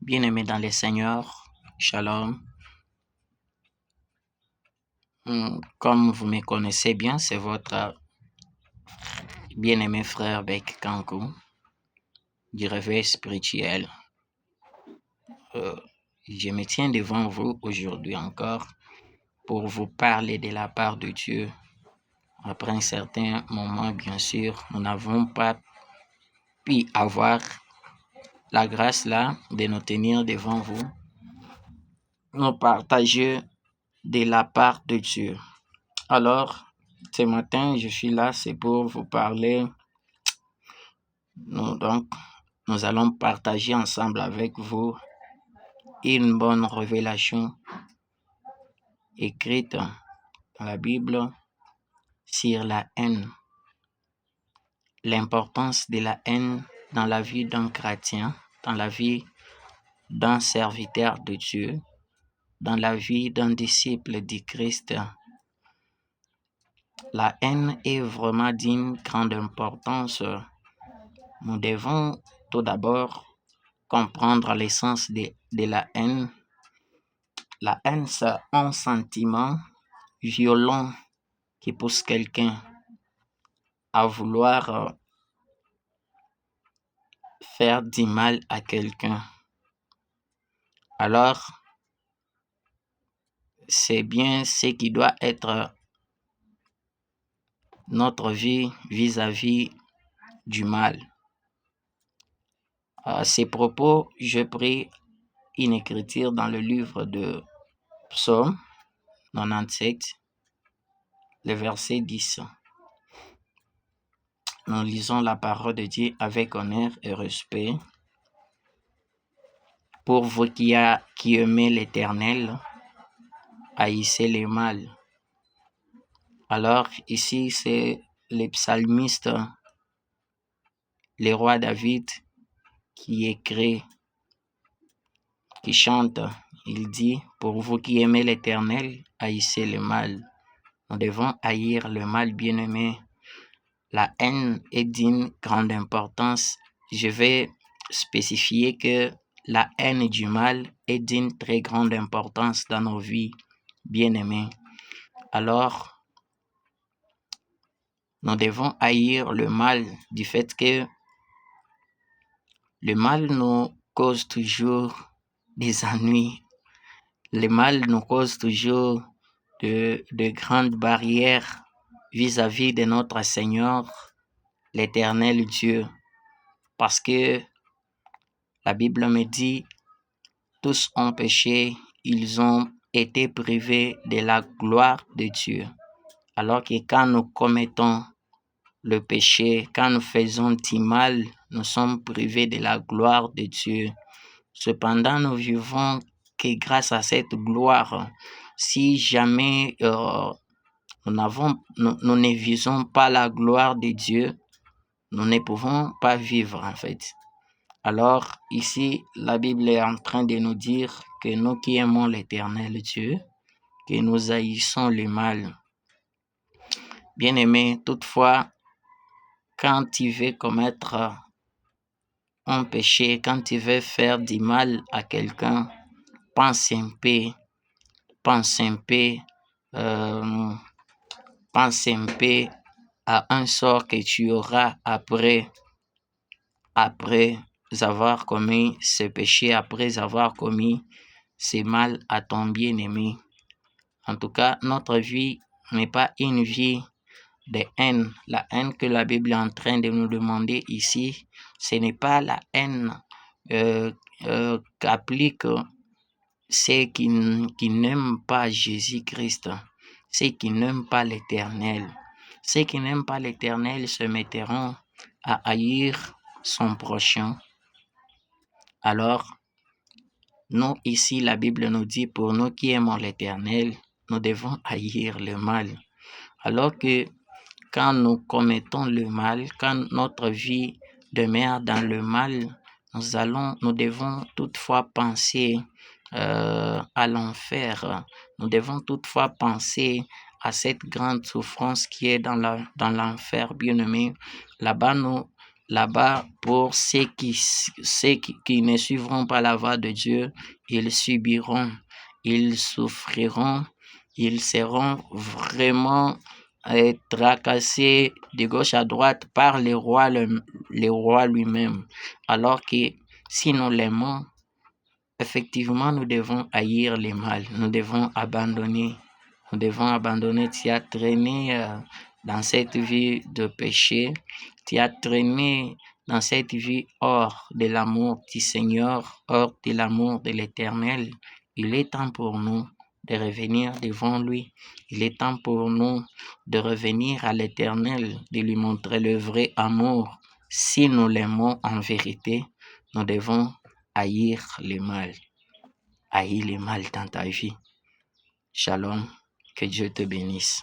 Bien-aimés dans les Seigneurs, Shalom. Comme vous me connaissez bien, c'est votre bien-aimé frère Beck Kankou du Réveil spirituel. Je me tiens devant vous aujourd'hui encore pour vous parler de la part de Dieu. Après un certain moment, bien sûr, nous n'avons pas pu avoir la grâce là de nous tenir devant vous, nous partager de la part de Dieu. Alors, ce matin, je suis là, c'est pour vous parler. Nous allons partager ensemble avec vous une bonne révélation écrite dans la Bible sur la haine. L'importance de la haine dans la vie d'un chrétien, dans la vie d'un serviteur de Dieu, dans la vie d'un disciple du Christ. La haine est vraiment d'une grande importance. Nous devons tout d'abord comprendre l'essence de la haine. La haine, c'est un sentiment violent qui pousse quelqu'un à vouloir faire du mal à quelqu'un. Alors, c'est bien ce qui doit être notre vie vis-à-vis du mal. À ces propos, je pris une écriture dans le livre de Psaume 97, le verset 10. Nous lisons la parole de Dieu avec honneur et respect. Pour vous qui aimez l'Éternel, haïssez le mal. Alors ici, c'est le psalmiste, le roi David, qui écrit, qui chante. Il dit, pour vous qui aimez l'Éternel, haïssez le mal. Nous devons haïr le mal, bien-aimé. La haine est d'une grande importance. Je vais spécifier que la haine du mal est d'une très grande importance dans nos vies, bien-aimés. Alors, nous devons haïr le mal du fait que le mal nous cause toujours des ennuis. Le mal nous cause toujours de grandes barrières vis-à-vis de notre Seigneur, l'Éternel Dieu. Parce que la Bible me dit, tous ont péché, ils ont été privés de la gloire de Dieu. Alors que quand nous commettons le péché, quand nous faisons du mal, nous sommes privés de la gloire de Dieu. Cependant, nous vivons que grâce à cette gloire. Si jamais nous ne visons pas la gloire de Dieu, nous ne pouvons pas vivre en fait. Alors ici, la Bible est en train de nous dire que nous qui aimons l'Éternel Dieu, que nous haïssons le mal. Bien-aimé, toutefois, quand tu veux commettre un péché, quand tu veux faire du mal à quelqu'un, pense un peu à un sort que tu auras après avoir commis ce péché, après avoir commis ce mal à ton bien-aimé. En tout cas, notre vie n'est pas une vie de haine. La haine que la Bible est en train de nous demander ici, ce n'est pas la haine qu'appliquent ceux qui n'aiment pas Jésus-Christ, ceux qui n'aiment pas l'Éternel. Ceux qui n'aiment pas l'Éternel se mettront à haïr son prochain. Alors, nous ici, la Bible nous dit, pour nous qui aimons l'Éternel, nous devons haïr le mal. Alors que quand nous commettons le mal, quand notre vie demeure dans le mal, nous devons toutefois penser à l'enfer. Nous devons toutefois penser à cette grande souffrance qui est dans l'enfer, bien-aimé. Là-bas, là-bas, pour ceux qui ne suivront pas la voie de Dieu, ils subiront, ils souffriront, ils seront vraiment tracassés de gauche à droite par le roi lui-même. Alors que si nous l'aimons, effectivement, nous devons haïr le mal, nous devons abandonner. Tu as traîné dans cette vie de péché, tu as traîné dans cette vie hors de l'amour du Seigneur, hors de l'amour de l'Éternel. Il est temps pour nous de revenir devant lui. Il est temps pour nous de revenir à l'Éternel, de lui montrer le vrai amour. Si nous l'aimons en vérité, nous devons haïr le mal. Haïr le mal dans ta vie. Shalom, que Dieu te bénisse.